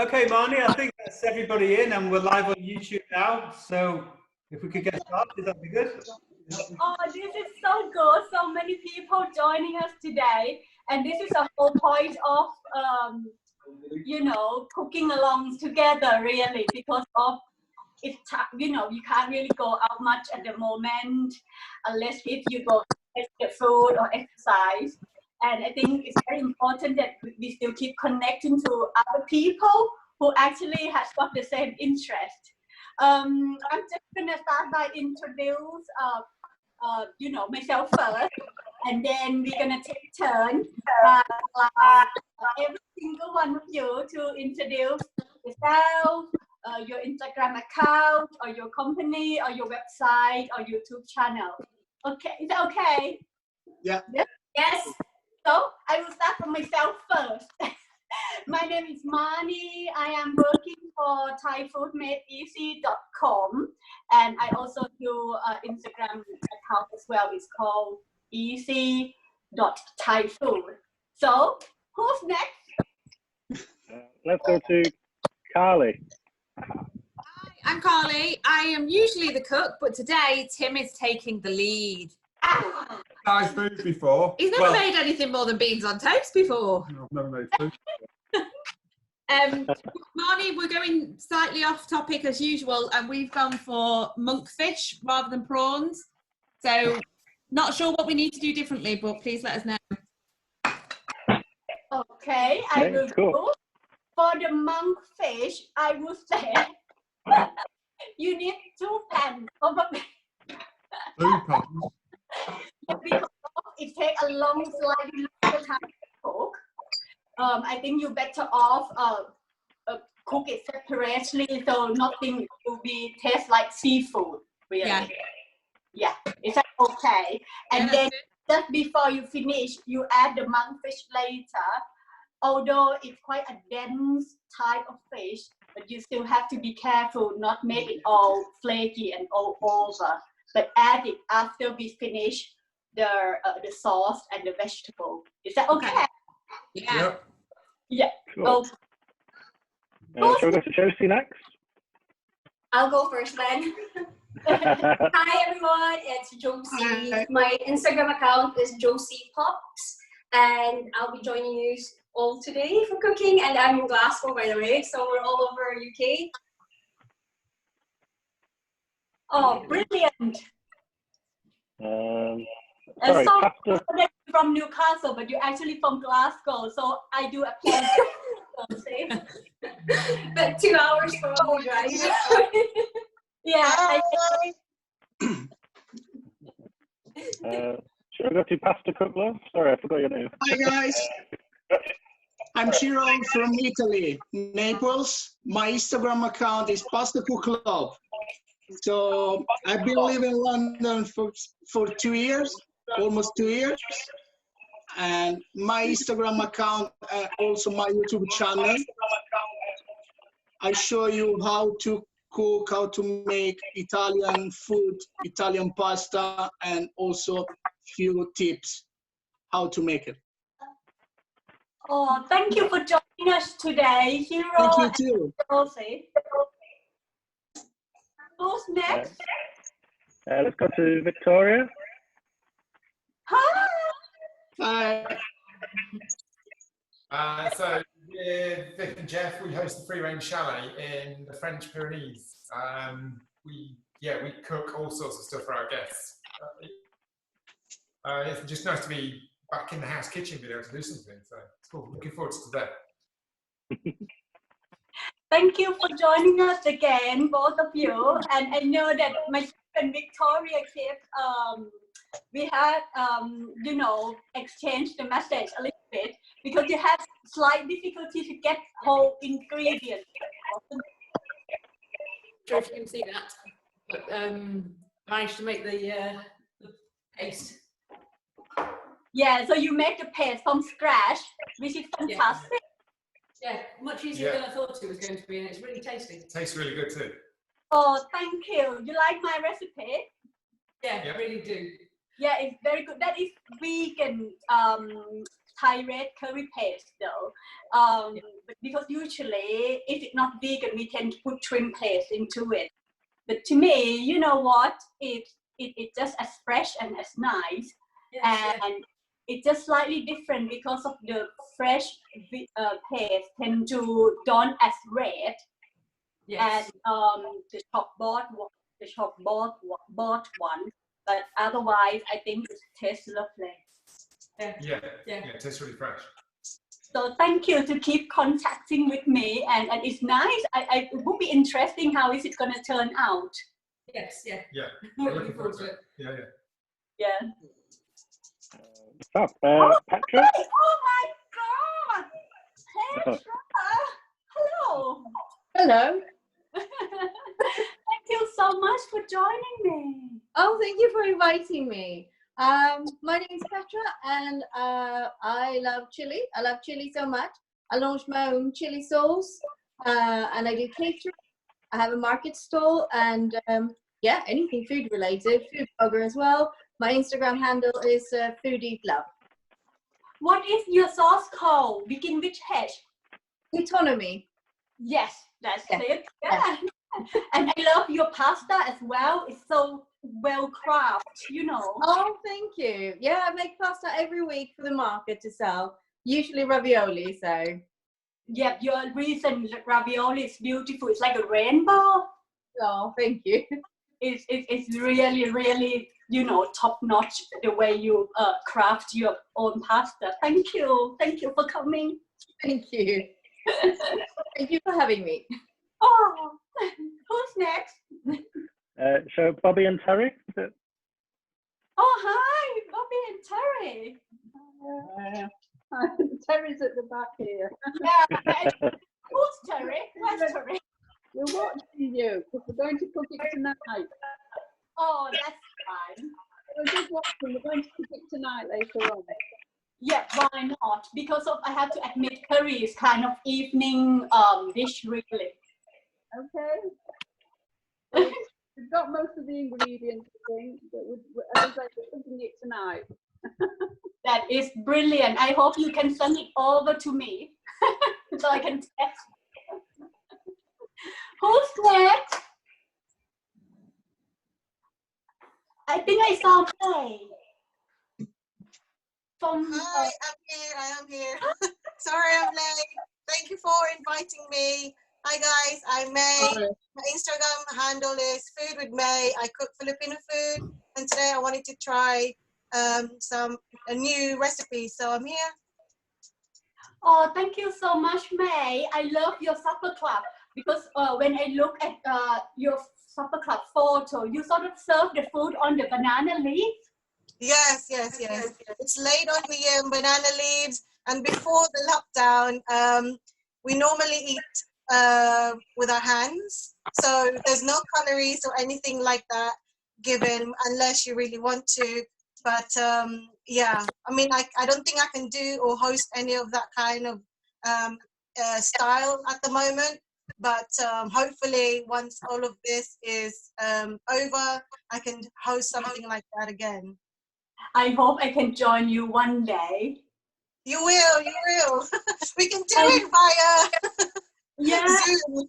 Okay, Marni, I think that's everybody in, and we're live on YouTube now. So if we could get started, that'd be good. Oh, this is so good. So many people joining us today. And this is the whole point of, cooking along together, really, because of it's, you can't really go out much at the moment unless if you go get food or exercise. And I think it's very important that we still keep connecting to other people who actually has got the same interest. I'm just gonna start by introduce, myself first, and then we're gonna take turn, every single one of you to introduce yourself, your Instagram account, or your company, or your website, or YouTube channel. Okay, is that okay? Yeah. Yes. So I will start from myself first. My name is Marni. I am working for thaifoodmadeeasy.com, and I also do Instagram account as well. It's called easy.thaifood. So who's next? Let's go to Carly. Hi, I'm Carly. I am usually the cook, but today Tim is taking the lead. I've food before. He's never made anything more than beans on toast before. No, I've never made food. Marni, we're going slightly off topic as usual, and we've gone for monkfish rather than prawns. So, not sure what we need to do differently, but please let us know. Okay, I will do. For the monkfish, I will say you need 2 pans, probably. 2 pans. Because it takes a slightly longer time to cook. I think you're better off cook it separately, so nothing will be taste like seafood. Really. Yeah. Is that okay? And then just before you finish, you add the monkfish later. Although it's quite a dense type of fish, but you still have to be careful not make it all flaky and all over. But add it after we finish the sauce and the vegetable. Is that okay? Yeah. Yep. Yeah. Cool. Shall we go to Josie next? I'll go first then. Hi everyone, it's Josie. My Instagram account is Josie Pops, and I'll be joining you all today for cooking. And I'm in Glasgow, by the way, so we're all over UK. Oh, brilliant! Sorry, so pasta. you're from Newcastle, but you're actually from Glasgow, so I do apologize. But 2 hours from me, right? Yeah. Should I go to Pasta Cook Love? Sorry, I forgot your name. Hi guys, I'm Ciro from Italy, Naples. My Instagram account is Pasta Cook Love. So I've been living in London for 2 years, almost 2 years. And my Instagram account, also my YouTube channel, I show you how to cook, how to make Italian food, Italian pasta, and also few tips how to make it. Oh, thank you for joining us today, Hero. Thank you too. Rosie. Who's next? Let's go to Victoria. Hi. Hi. So with Vic and Jeff, we host the Free Range Chalet in the French Pyrenees. We cook all sorts of stuff for our guests. It's just nice to be back in the house kitchen, being able to do something. So it's cool. Looking forward to today. Thank you for joining us again, both of you. And I know that myself and Victoria kept we had exchanged the message a little bit because you had slight difficulty to get whole ingredients. Not sure if you can see that, but managed to make the paste. Yeah, so you make the paste from scratch, which is fantastic. Yeah, much easier than I thought it was going to be, and it's really tasty. It tastes really good too. Oh, thank you. You like my recipe? Yeah, I really do. Yeah, it's very good. That is vegan Thai red curry paste though, because usually if it's not vegan, we tend to put shrimp paste into it. But to me, you know what? It's just as fresh and as nice, and it's just slightly different because of the fresh paste tend to done as red, and the shop bought one. But otherwise, I think it tastes lovely. Yeah, it tastes really fresh. So thank you to keep contacting with me, and it's nice. It would be interesting how is it going to turn out. Yes, Yeah, we're looking forward to it. Yeah. Stop. Oh, Petra? oh my God! Petra! Hello! Hello. Thank you so much for joining me. Oh, thank you for inviting me. My name is Petra, and I love chili. I love chili so much. I launched my own chili sauce, and I do catering. I have a market stall, and yeah, anything food related, food blogger as well. My Instagram handle is Foodie Love. What is your sauce called? Begin with H. Autonomy. Yes, that's it. Yeah. And I love your pasta as well. It's so well crafted, you know. Oh, thank you. Yeah, I make pasta every week for the market to sell. Usually ravioli, so. Yeah, your recent ravioli is beautiful. It's like a rainbow. Oh, thank you. It's really, really, you know, top notch the way you craft your own pasta. Thank you for coming. Thank you. Thank you for having me. Oh, who's next? So Bobby and Terry, is it? Oh, hi, Bobby and Terry. Terry's at the back here. Yeah. Who's Terry? Where's Terry? We're watching you because we're going to cook it tonight. Oh, that's fine. We're just watching. We're going to cook it tonight later on. Yeah, why not? Because I have to admit, curry is kind of evening dish, really. Okay. Well, we've got most of the ingredients, I think, but as I say, we're cooking it tonight. That is brilliant. I hope you can send it over to me so I can test. Who's next? I think I saw May. Hi, I am here. Sorry I'm late. Thank you for inviting me. Hi guys, I'm May. Hi. My Instagram handle is Food with May. I cook Filipino food, and today I wanted to try a new recipe, so I'm here. Oh, thank you so much, May. I love your supper club because when I look at your supper club photo, you sort of serve the food on the banana leaf. Yes. It's laid on the banana leaves, and before the lockdown, we normally eat with our hands. So there's no calories or anything like that given unless you really want to. But yeah, I mean, I don't think I can do or host any of that kind of style at the moment. But hopefully once all of this is over, I can host something like that again. I hope I can join you one day. You will. We can do it via Zoom.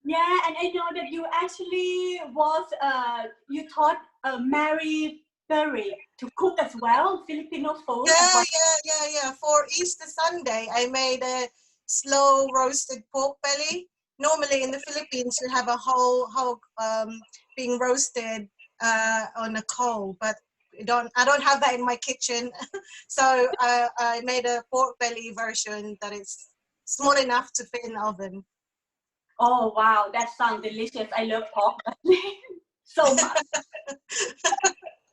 Yeah, and I know that you actually you taught Mary Berry to cook as well, Filipino food. Yeah. For Easter Sunday, I made a slow roasted pork belly. Normally in the Philippines, you have a whole hog being roasted on a coal, but I don't have that in my kitchen. So I made a pork belly version that is small enough to fit in the oven. Oh wow, that sounds delicious. I love pork belly so much.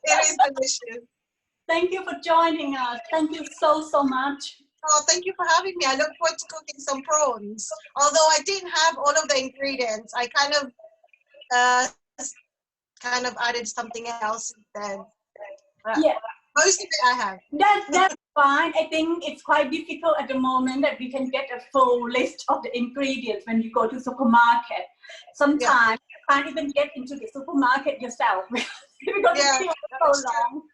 It is delicious. Thank you for joining us. Thank you so much. Oh, thank you for having me. I look forward to cooking some prawns. Although I didn't have all of the ingredients, I kind of added something else then. Yeah. Most of it I have. That's fine. I think it's quite difficult at the moment that we can get a full list of the ingredients when you go to supermarket. Sometimes you can't even get into the supermarket yourself because it's so long.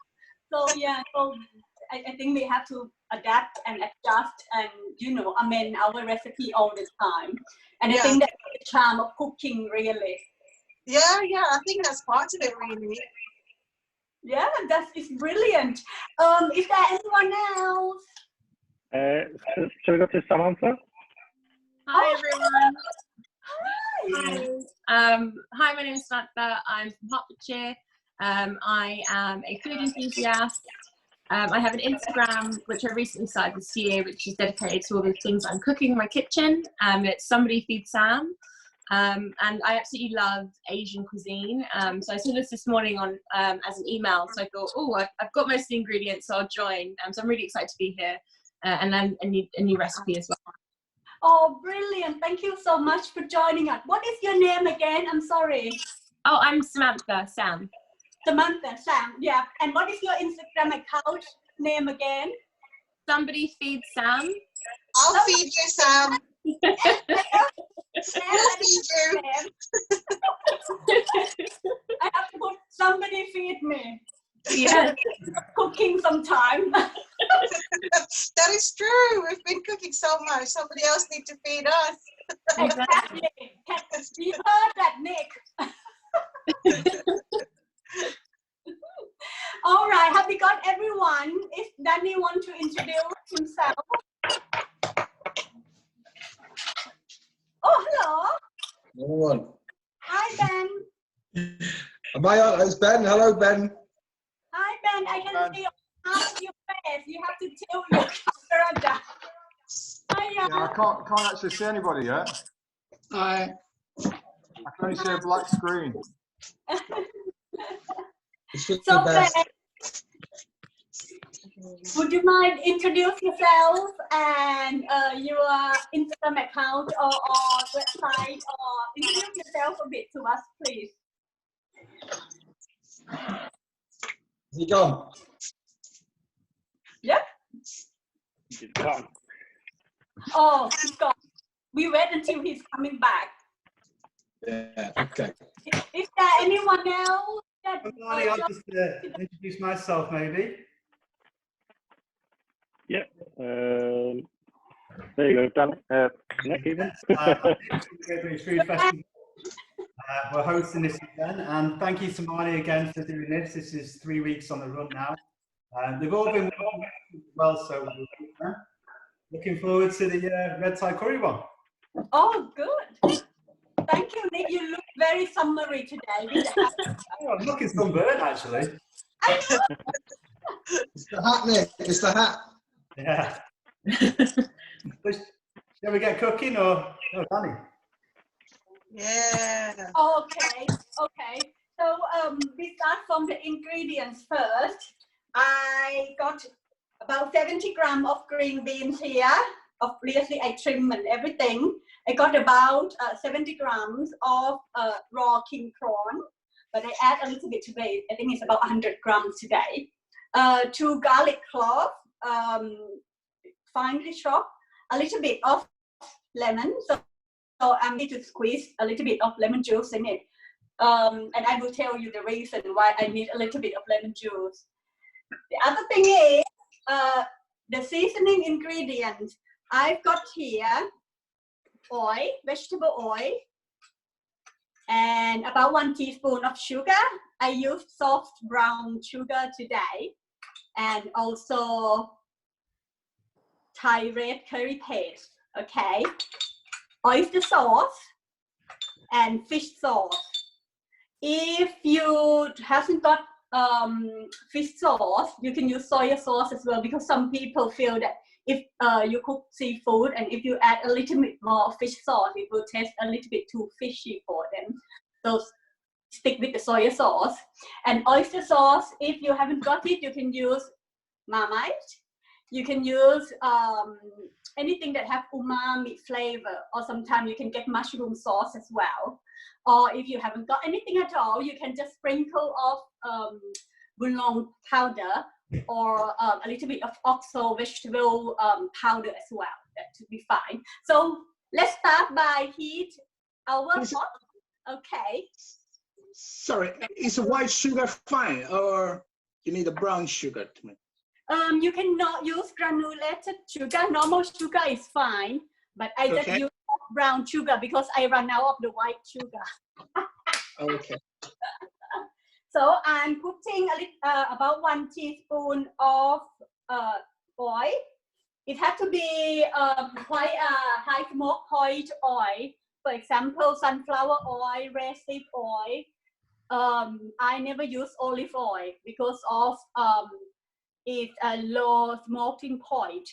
So yeah, so I think we have to adapt and adjust and, you know, amend our recipe all the time. And I Yeah. think that's the charm of cooking, really. Yeah, I think that's part of it, really. Yeah, it's brilliant. Is there anyone else? Shall we go to Samantha? Hi everyone. Hi. Hi, my name is Samantha. I'm from Hertfordshire. I am a food enthusiast. I have an Instagram which I recently started this year, which is dedicated to all the things I'm cooking in my kitchen. It's Somebody Feed Sam. And I absolutely love Asian cuisine. So I saw this morning on as an email. So I thought, oh, I've got most of the ingredients, so I'll join. So I'm really excited to be here and learn a new recipe as well. Oh, brilliant. Thank you so much for joining us. What is your name again? I'm sorry. Oh, I'm Samantha, Sam. Samantha, Sam, yeah. And what is your Instagram account name again? Somebody Feed Sam. I'll feed you, Sam. I have to put somebody feed me. Yeah. Cooking sometime. That is true. We've been cooking so much. Somebody else needs to feed us. Exactly. You heard that, Nick. All right. Have we got everyone? If Danny wants to introduce himself. Oh, hello. Everyone. Hi, Ben. Am I on? It's Ben. Hello, Ben. Hi, Ben. I can see half of your face. You have to tilt your camera down. Hiya. Yeah, I can't actually see anybody yet. Hi. I can only see a black screen. So, Ben, would you mind introduce yourself and your Instagram account or website, or introduce yourself a bit to us, please? Is he gone? Yep. He's gone. Oh, he's gone. We wait until he's coming back. Yeah, okay. Is there anyone else? I'll just introduce myself, maybe. Yeah. There you go, Dan. Nick, even. We're hosting this again, and thank you to Marni again for doing this. This is 3 weeks on the run now. They've all been well, so looking forward to the red Thai curry one. Oh, good. Thank you, Nick. You look very summery today. Oh, I'm looking sunburned, actually. It's the hat, Nick. It's the hat. Yeah. Shall we get cooking or Danny? Yeah. Okay. So we start from the ingredients first. I got about 70 grams of green beans here. Obviously, I trim and everything. I got about 70 grams of raw king prawn, but I add a little bit today. I think it's about 100 grams today. 2 garlic cloves, finely chopped. A little bit of lemon. So I'm going to squeeze a little bit of lemon juice in it. And I will tell you the reason why I need a little bit of lemon juice. The other thing is the seasoning ingredients. I've got here oil, vegetable oil, and about 1 teaspoon of sugar. I used soft brown sugar today, and also Thai red curry paste. Okay, oyster sauce and fish sauce. If you hasn't got fish sauce, you can use soy sauce as well, because some people feel that if you cook seafood and if you add a little bit more fish sauce, it will taste a little bit too fishy for them. So stick with the soy sauce. And oyster sauce, if you haven't got it, you can use Marmite. You can use anything that have umami flavor, or sometimes you can get mushroom sauce as well. Or if you haven't got anything at all, you can just sprinkle of bouillon powder or a little bit of oxo vegetable powder as well. That should be fine. So let's start by heat our pot. Okay. Sorry, is a white sugar fine, or you need a brown sugar to make? You cannot use granulated sugar. Normal sugar is fine, but I just use brown sugar because I run out of the white sugar. Okay. So I'm putting about 1 teaspoon of oil. It has to be quite a high smoke point oil. For example, sunflower oil, rapeseed oil. I never use olive oil because of it's a low smoking point.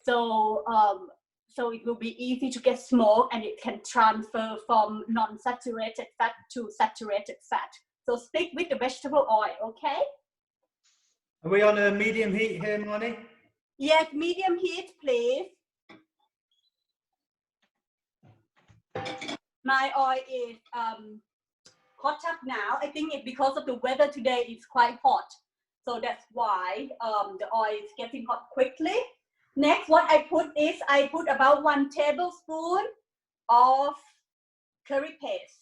So so it will be easy to get smoke, and it can transfer from non-saturated fat to saturated fat. So stick with the vegetable oil, okay? Are we on a medium heat here, Marni? Yes, medium heat, please. My oil is hot up now. I think it's because of the weather today, it's quite hot. So that's why the oil is getting hot quickly. Next, what I put is, I put about 1 tablespoon of curry paste.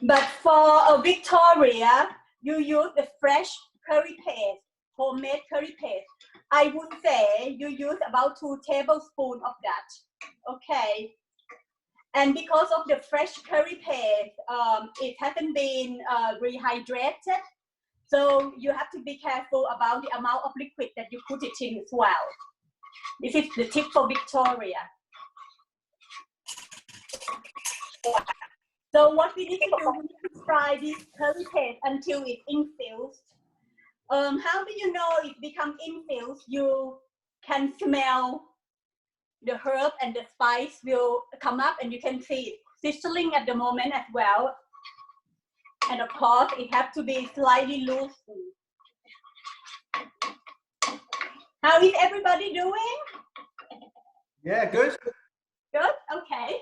But for Victoria, you use the fresh curry paste, homemade curry paste. I would say you use about 2 tablespoons of that, okay? And because of the fresh curry paste, it hasn't been rehydrated. So you have to be careful about the amount of liquid that you put it in as well. This is the tip for Victoria. So what we need to do, we need to fry this curry paste until it's infused. How do you know it becomes infused? You can smell the herb and the spice will come up, and you can see it sizzling at the moment as well. And of course, it has to be slightly loose. How is everybody doing? Yeah, good. Good, okay.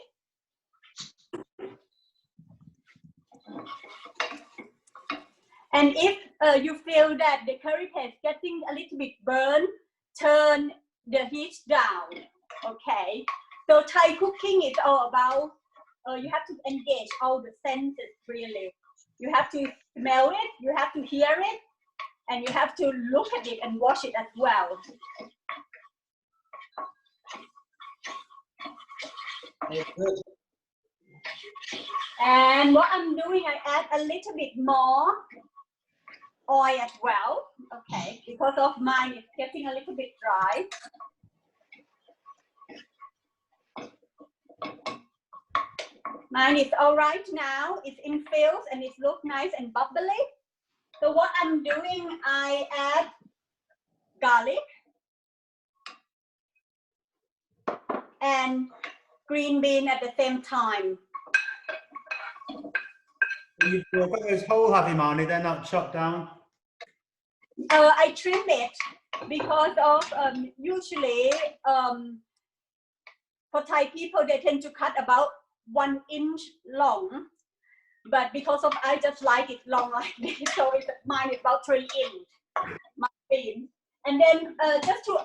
And if you feel that the curry paste is getting a little bit burned, turn the heat down, okay? So Thai cooking is all about, you have to engage all the senses really. You have to smell it, you have to hear it, and you have to look at it and watch it as well. And what I'm doing, I add a little bit more oil as well, okay, because of mine it's getting a little bit dry. Mine is all right now, it's infused and it looks nice and bubbly. So what I'm doing, I add garlic and green bean at the same time. You've got those whole, have you, Marni? They're not chopped down? I trim it because of usually for Thai people, they tend to cut about 1 inch long. But because of I just like it long like this, so mine is about 3 inch, my bean. And then just to,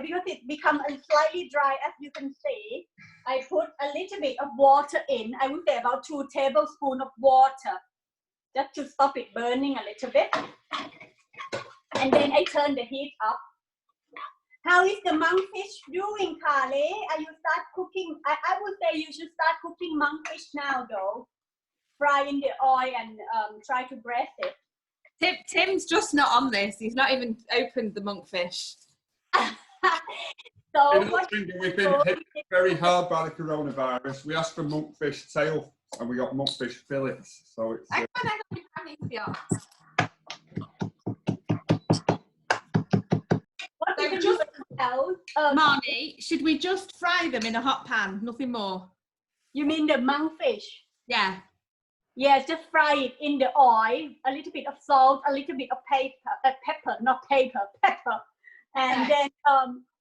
because it becomes slightly dry, as you can see, I put a little bit of water in. I would say about 2 tablespoons of water, just to stop it burning a little bit. And then I turn the heat up. How is the monkfish doing, Kale? Are you start cooking? I would say you should start cooking monkfish now, though. Fry in the oil and try to breast it. Tim's just not on this. He's not even opened the monkfish. So we've been hit very hard by the coronavirus. We asked for monkfish tail and we got monkfish fillets. So it's. Marni, should we just fry them in a hot pan? Nothing more. You mean the monkfish? Yeah. Yeah, just fry it in the oil, a little bit of salt, a little bit of pepper, and then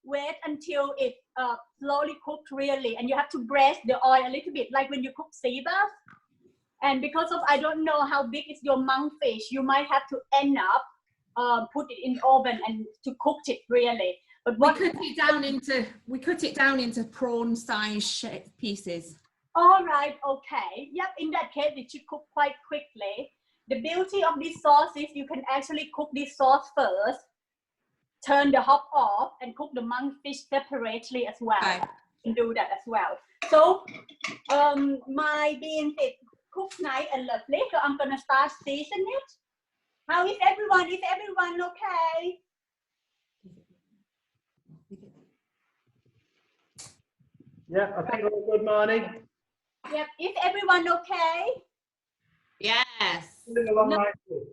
wait until it slowly cooked really, and you have to braise the oil a little bit, like when you cook sea bass. And because of I don't know how big is your monkfish, you might have to end up put it in the oven and to cook it really. But we cut it down into prawn size pieces. All right, okay. Yep, in that case, it should cook quite quickly. the beauty of this sauce is you can actually cook this sauce first, turn the hop off, and cook the monkfish separately as well. Okay. You can do that as well. So my beans is cooked nice and lovely. So I'm gonna start seasoning it. How is everyone? Is everyone okay? Yeah, I think we're all good, Marni. Yep. Is everyone okay? Yes. Moving along No. nicely.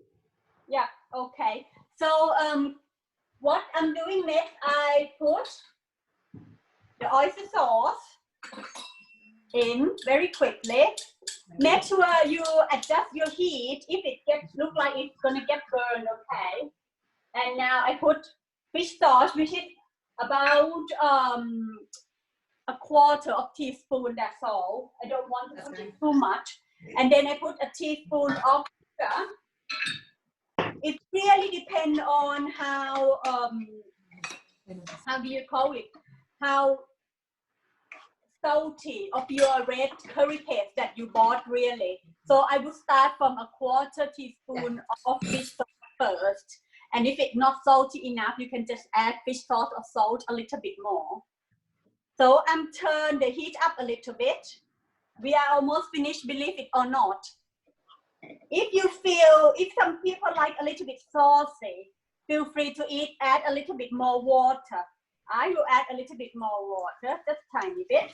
Yeah. Okay. So what I'm doing next, I put the oyster sauce in very quickly. Make sure you adjust your heat if it gets look like it's gonna get burned. Okay. And now I put fish sauce, which is about a quarter of teaspoon. That's all. I don't want to put it too much. And then I put a teaspoon of sugar. It really depends on how do you call it? How salty of your red curry paste that you bought really. So I would start from a quarter teaspoon of fish sauce first. And if it's not salty enough, you can just add fish sauce or salt a little bit more. So I'm turn the heat up a little bit. We are almost finished, believe it or not. If some people like a little bit saucy, feel free to add a little bit more water. I will add a little bit more water, just a tiny bit,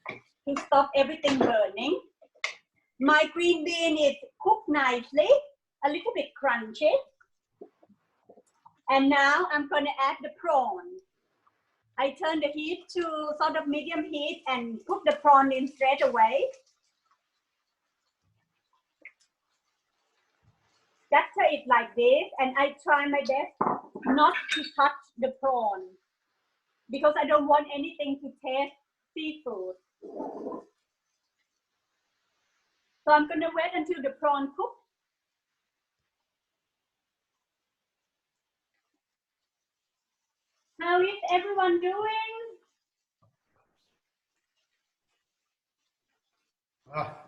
to stop everything burning. My green bean is cooked nicely, a little bit crunchy. And now I'm going to add the prawn. I turn the heat to sort of medium heat and put the prawn in straight away. Scatter it like this, and I try my best not to touch the prawn because I don't want anything to taste seafood. So I'm going to wait until the prawn cooks. How is everyone doing?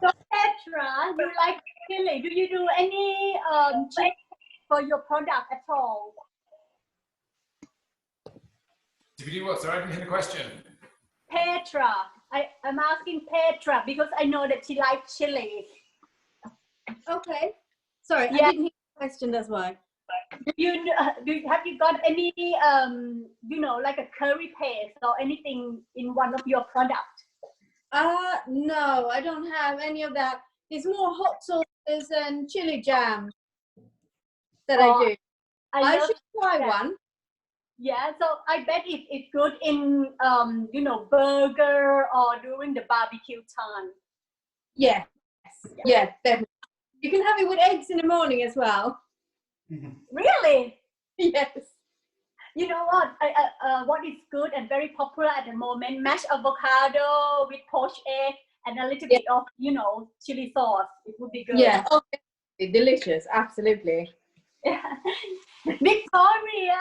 So Petra, you like chili. Do you do any check for your product at all? Did we do what? Sorry, I didn't hear the question. Petra. I'm asking Petra because I know that she likes chili. Okay. Sorry, Yeah. I didn't hear the question, that's why. Have you got any, like a curry paste or anything in one of your products? No, I don't have any of that. It's more hot sauces and chili jam that I do. I should try one. Yeah, so I bet it's good in, burger or during the barbecue time. Yes, yeah, definitely. You can have it with eggs in the morning as well. Really? Yes. You know what? What is good and very popular at the moment, mashed avocado with poached egg and a little bit of, chili sauce. It would be good. Yeah, okay. Delicious, absolutely. Victoria.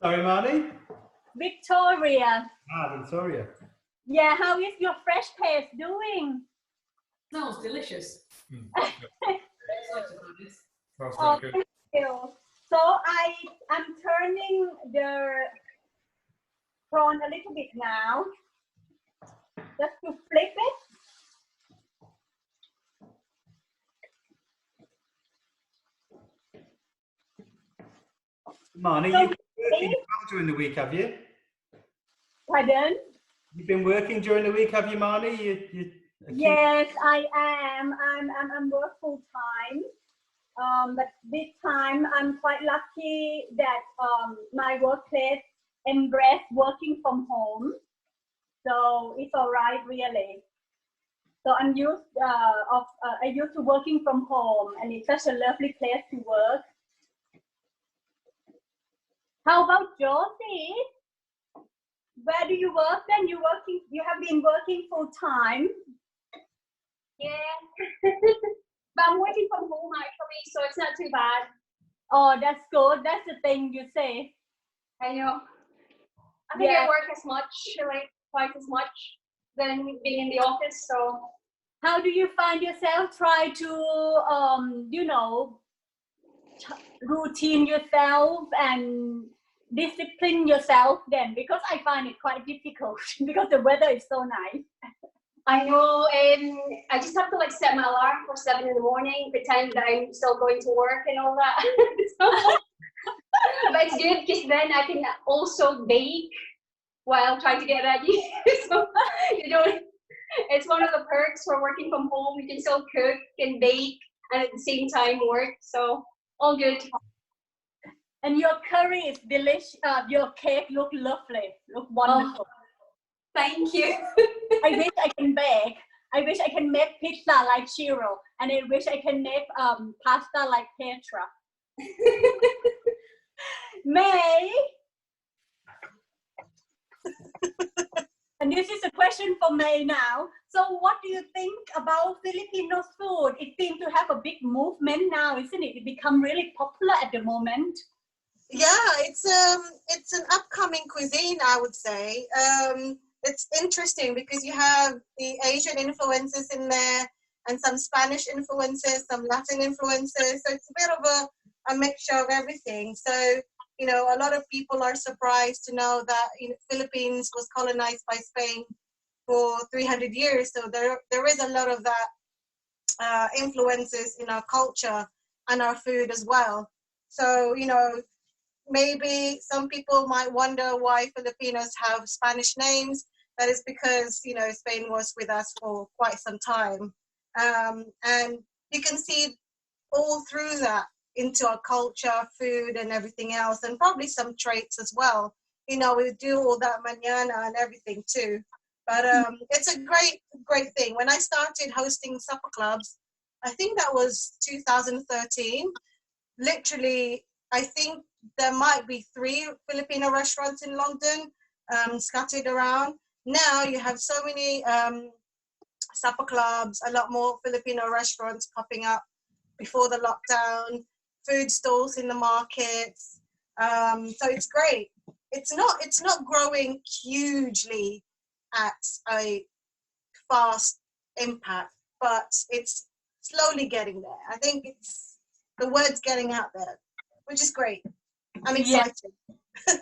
Sorry, Marni? Victoria. Victoria. Yeah, how is your fresh paste doing? Smells delicious. Oh, thank you. So I'm turning the prawn a little bit now, just to flip it. Marni, you've been working well during the week, have you? Pardon? You've been working during the week, have you, Marni? Yes, I am. I'm work full time. But this time I'm quite lucky that my workplace embrace working from home. So it's all right, really. So I'm used I used to working from home, and it's such a lovely place to work. How about Josie? Where do you work then? You have been working full time. Yeah. But I'm working from home actually, so it's not too bad. Oh, that's good. That's the thing you say. I know. I think I work as much, like twice as much than being in the office, so how do you find yourself? Try to, you know, routine yourself and discipline yourself then, because I find it quite difficult because the weather is so nice. I know. I just have to like set my alarm for 7 in the morning, pretend that I'm still going to work and all that. So, but it's good because then I can also bake while trying to get ready. So you know, it's one of the perks for working from home. You can still cook and bake and at the same time work. So all good. And your curry is delicious. Your cake look lovely. Look wonderful. Oh, thank you. I wish I can bake. I wish I can make pizza like Shiro, and I wish I can make pasta like Petra. May. And this is a question for May now. So what do you think about Filipino food? It seems to have a big movement now, isn't it? It become really popular at the moment. Yeah, it's an upcoming cuisine, I would say. It's interesting because you have the Asian influences in there and some Spanish influences, some Latin influences. So it's a bit of a mixture of everything. So, you know, a lot of people are surprised to know that Philippines was colonized by Spain for 300 years. So there is a lot of that influences in our culture and our food as well. So, you know, maybe some people might wonder why Filipinos have Spanish names. That is because, you know, Spain was with us for quite some time. And you can see all through that into our culture, food and everything else, and probably some traits as well. You know, we do all that mañana and everything too. But it's a great thing. When I started hosting supper clubs, I think that was 2013, literally, I think there might be 3 Filipino restaurants in London scattered around. Now you have so many supper clubs, a lot more Filipino restaurants popping up before the lockdown, food stalls in the markets. So it's great. It's not growing hugely at a fast impact, but it's slowly getting there. I think the word's getting out there, which is great. I'm excited.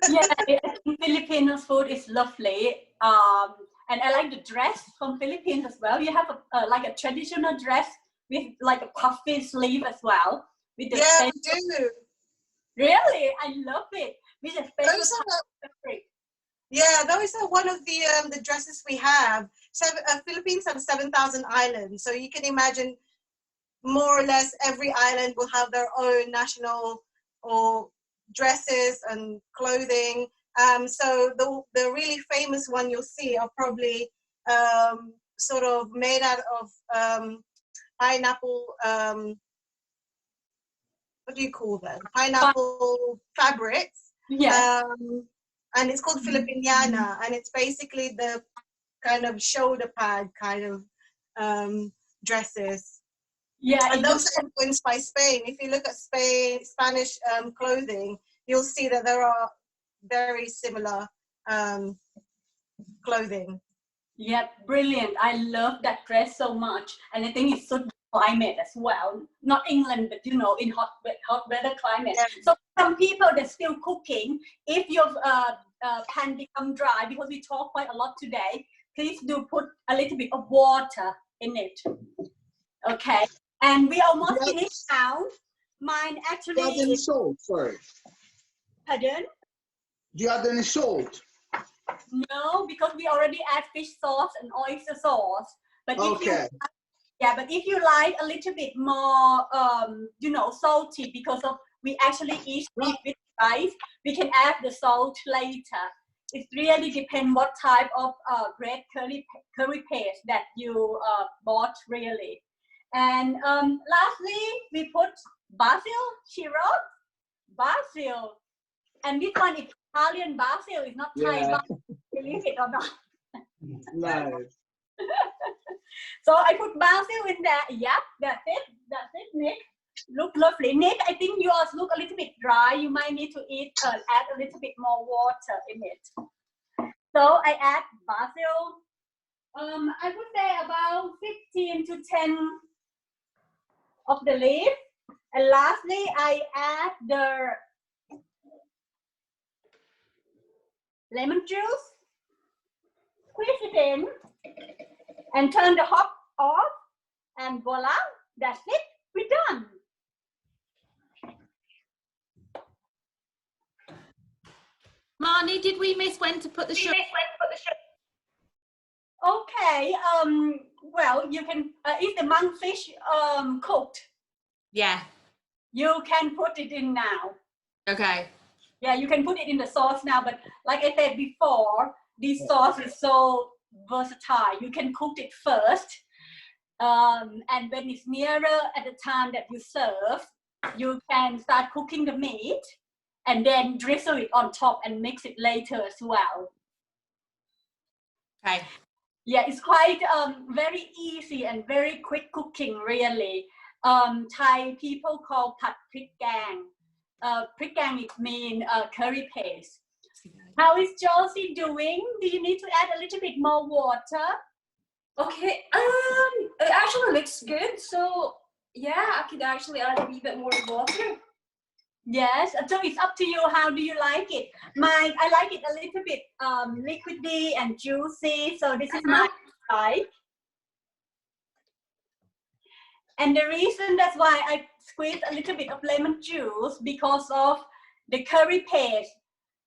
Yeah, I think Filipino food is lovely. And I like the dress from Philippines as well. You have like a traditional dress with like a puffy sleeve as well. With the yeah, we do. Really? I love it. With a special fabric. Yeah, those are one of the dresses we have. Philippines have 7,000 islands, so you can imagine more or less every island will have their own national or dresses and clothing. So the really famous one you'll see are probably sort of made out of pineapple. What do you call them? Pineapple fabrics. Yeah. And it's called Filipiniana, and it's basically the kind of shoulder pad kind of dresses. Yeah, and those are influenced by Spain. If you look at Spanish clothing, you'll see that there are very similar clothing. Yeah, brilliant. I love that dress so much, and I think it's suited climate as well. Not England, but you know, in hot weather climate. Yeah. So some people they're still cooking. If your pan become dry, because we talk quite a lot today, please do put a little bit of water in it. Okay. And we almost finished now. Mine actually. Do you add any salt? Sorry. Pardon? Do you add any salt? No, because we already add fish sauce and oyster sauce. But if you like a little bit more, you know, salty, because of we actually eat meat with rice, we can add the salt later. It really depends what type of red curry paste that you bought really. And lastly, we put basil, Shiro, basil. And this one is Italian basil, it's not Thai basil, believe it or not. Nice. So I put basil in there. Yep, that's it, Nick. Look lovely. Nick, I think yours look a little bit dry. You might need to add a little bit more water in it. So I add basil, I would say about 15 to 10 of the leaf. And lastly, I add the lemon juice, squeeze it in, and turn the hop off, and voila, that's it, we're done. Marni, did we miss when to put the sugar? Okay, well, you can, if the monkfish cooked, Yeah. you can put it in now. Okay. Yeah, you can put it in the sauce now, but like I said before, this sauce is so versatile. You can cook it first, and when it's nearer at the time that you serve, you can start cooking the meat and then drizzle it on top and mix it later as well. Okay. Yeah, it's quite very easy and very quick cooking, really. Thai people call pad prik gang. Prik gang, it means curry paste. How is Josie doing? Do you need to add a little bit more water? Okay, it actually looks good. So yeah, I could actually add a wee bit more water. Yes, so it's up to you. How do you like it? I like it a little bit liquidy and juicy. So this is my type. And the reason that's why I squeeze a little bit of lemon juice, because of the curry paste.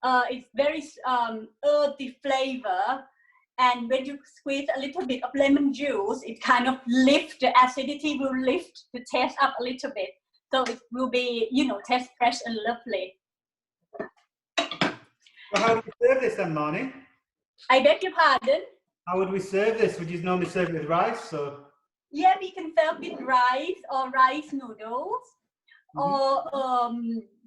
It's very earthy flavor. And when you squeeze a little bit of lemon juice, it kind of lifts, the acidity will lift the taste up a little bit. So it will be, you know, taste fresh and lovely. Well, how would we serve this then, Marni? I beg your pardon? How would we serve this? Would you normally serve it with rice? Or? Yeah, we can serve with rice or rice noodles. Or,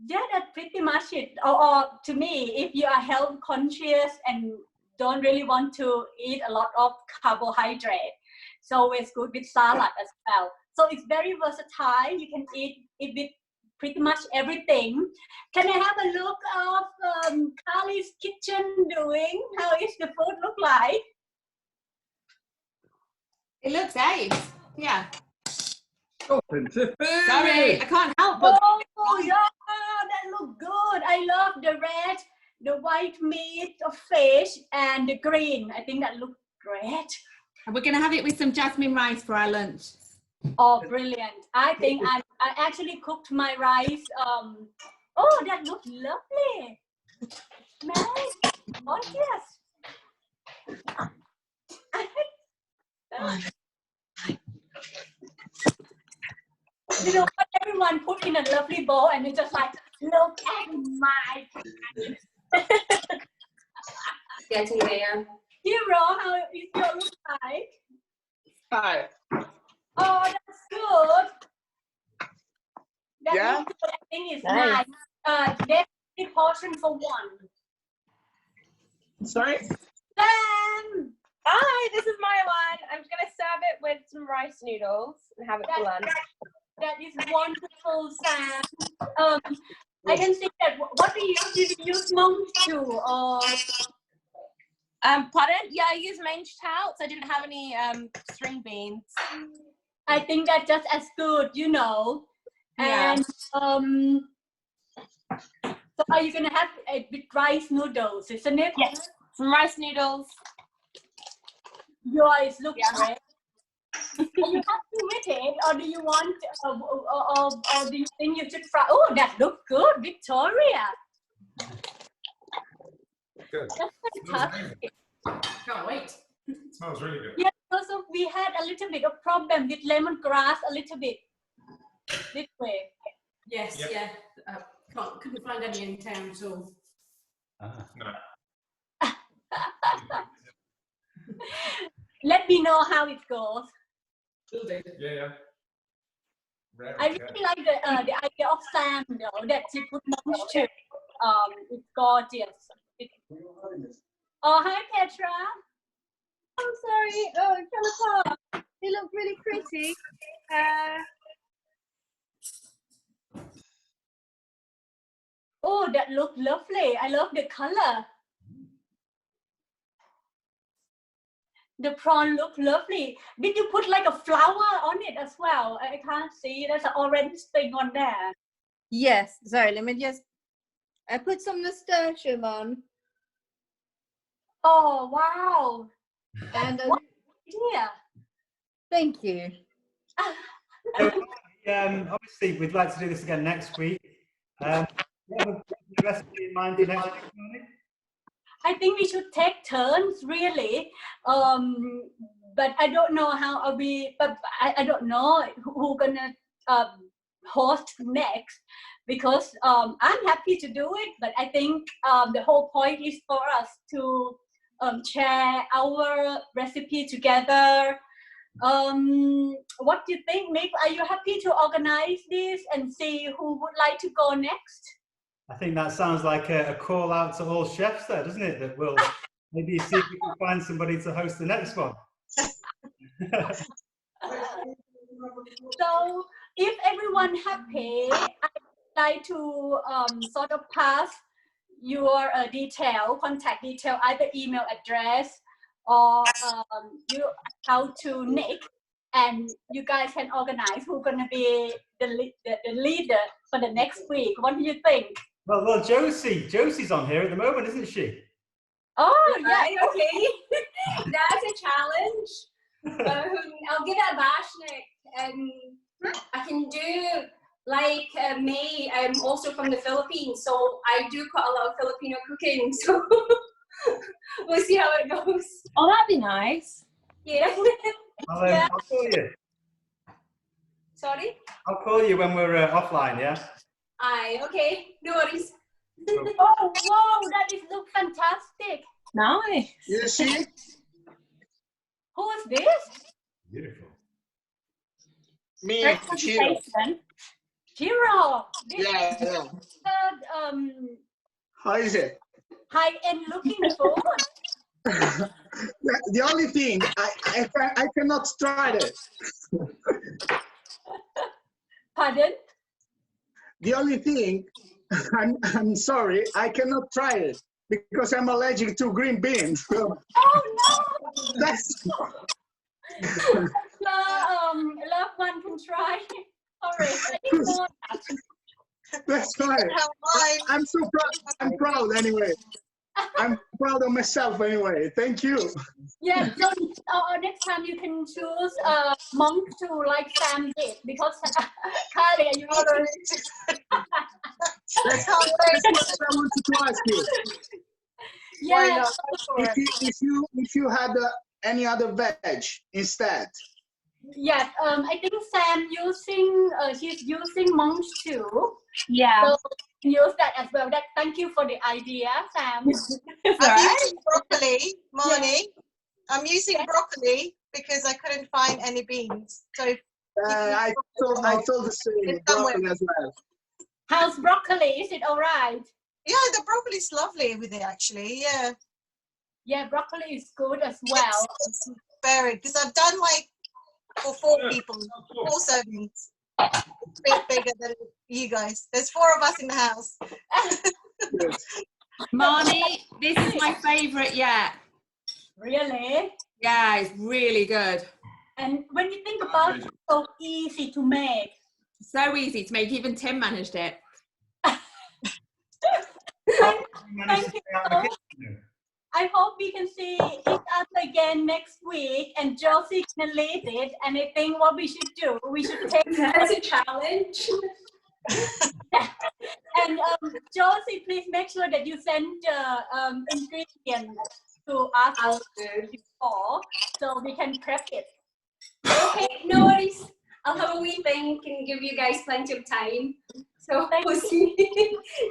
yeah, that's pretty much it. Or to me, if you are health conscious and don't really want to eat a lot of carbohydrate, so it's good with salad as well. So it's very versatile. You can eat it with pretty much everything. Can I have a look of Carly's kitchen doing? How is the food look like? It looks ace. Yeah. Open to food. Sorry, I can't help but. Oh yeah, that look good. I love the red, the white meat of fish, and the green. I think that looks great. And we're going to have it with some jasmine rice for our lunch. Oh, brilliant. I think I actually cooked my rice. Oh, that looks lovely. Nice. Oh, yes. You know what? Everyone put in a lovely bowl and it's just like, look at my Getting there. Hero, how is your look like? Hi. Oh, that's good. That Yeah? looks good. I think it's nice. Definitely portion for one. Sorry? Sam! Hi, this is my one. I'm just going to serve it with some rice noodles and have it for lunch. That is wonderful, Sam. I can see that. What do you use? Did you use Marni Xuto or? Pardon? Yeah, I used mange touts. I didn't have any string beans. I think that's just as good, you know. Yeah. And so are you gonna have it with rice noodles, isn't it? Yes. Some rice noodles. Yours looks great. Are you happy with it, or do you want, or do you think you should fry? Oh, that looks good, Victoria. Good. That's fantastic. Can't wait. It smells really good. Yeah, because we had a little bit of problem with lemongrass, a little bit this way. Yes, yeah. Couldn't find any in town at all. No. Let me know how it goes. Yeah. I really like the idea of Sam, though, that she put Marni Xuto. It's gorgeous. Oh, hi, Petra. I'm sorry. Oh, it fell apart. They look really pretty. Oh, that looks lovely. I love the color. The prawn look lovely. Did you put like a flower on it as well? I can't see. There's an orange thing on there. Yes. Sorry, let me just. I put some nasturtium on. Oh wow! And yeah. Thank you. So, obviously, we'd like to do this again next week. You have a recipe in mind for next week, Marni? I think we should take turns, really. But I don't know how I'll be. But I don't know who's gonna host next, because I'm happy to do it. But I think the whole point is for us to share our recipe together. What do you think, Nick? Are you happy to organize this and see who would like to go next? I think that sounds like a call out to all chefs there, doesn't it? That we'll maybe see if we can find somebody to host the next one. So if everyone happy, I'd like to sort of pass your contact detail, either email address or you out to Nick, and you guys can organize who's gonna be the leader for the next week. What do you think? Well, Josie's on here at the moment, isn't she? Oh, yeah. Right, okay. That's a challenge. I'll give it a bash, Nick. I can do like May. I'm also from the Philippines, so I do quite a lot of Filipino cooking. So we'll see how it goes. Oh, that'd be nice. Yeah. I'll call you. Sorry? I'll call you when we're offline, yeah? Aye, okay. No worries. Oh, wow, that is look fantastic. Nice. You see? Who is this? Beautiful. Me, Very Chiro. Chiro. Yeah. How is it? High-end looking food. The only thing, I cannot try it. Pardon? The only thing, I'm sorry, I cannot try it because I'm allergic to green beans. Oh no! That's Loved one can try. Sorry, I didn't know that. That's fine. I'm so proud. I'm proud anyway. I'm proud of myself anyway. Thank you. Yeah, so next time you can choose monk to like Sam did, because Kylie, are you eating? That's what I wanted to ask you. Yeah. If you had any other veg instead. Yes, I think Sam she's using monk too. Yeah. So use that as well. Thank you for the idea, Sam. I'm using broccoli, Marni. I'm using broccoli because I couldn't find any beans. So I told the same broccoli as well. How's broccoli? Is it all right? Yeah, the broccoli's lovely with it actually. Yeah. Yeah, broccoli is good as well. It's very, because I've done like for 4 people, 4 servings. A bit bigger than you guys. There's 4 of us in the house. Marni, this is my favourite yet. Really? Yeah, it's really good. And when you think about it, it's so easy to make. So easy to make, even Tim managed it. Thank you. I hope we can see each other again next week, and Josie can lead it. And I think what we should do, we should take That's a challenge. And Josie, please make sure that you send the ingredients to us before, so we can prep it. Okay, no worries. I'll have a wee think and give you guys plenty of time. So we'll see.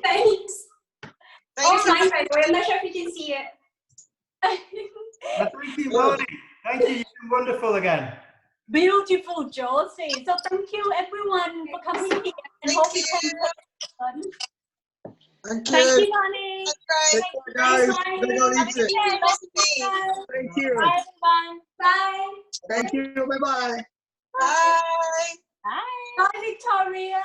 Thanks. Oh, nice, by the way. I'm not sure if you can see it. Thank you, Marni. Thank you. You've been wonderful again. Beautiful, Josie. So thank you, everyone, for coming here. And hope you can fun. Thank Thank you. you, Marni. Take care, guys. Thank you. Bye, everyone. Bye. Thank you. Bye-bye. Bye. Bye. Bye, Victoria.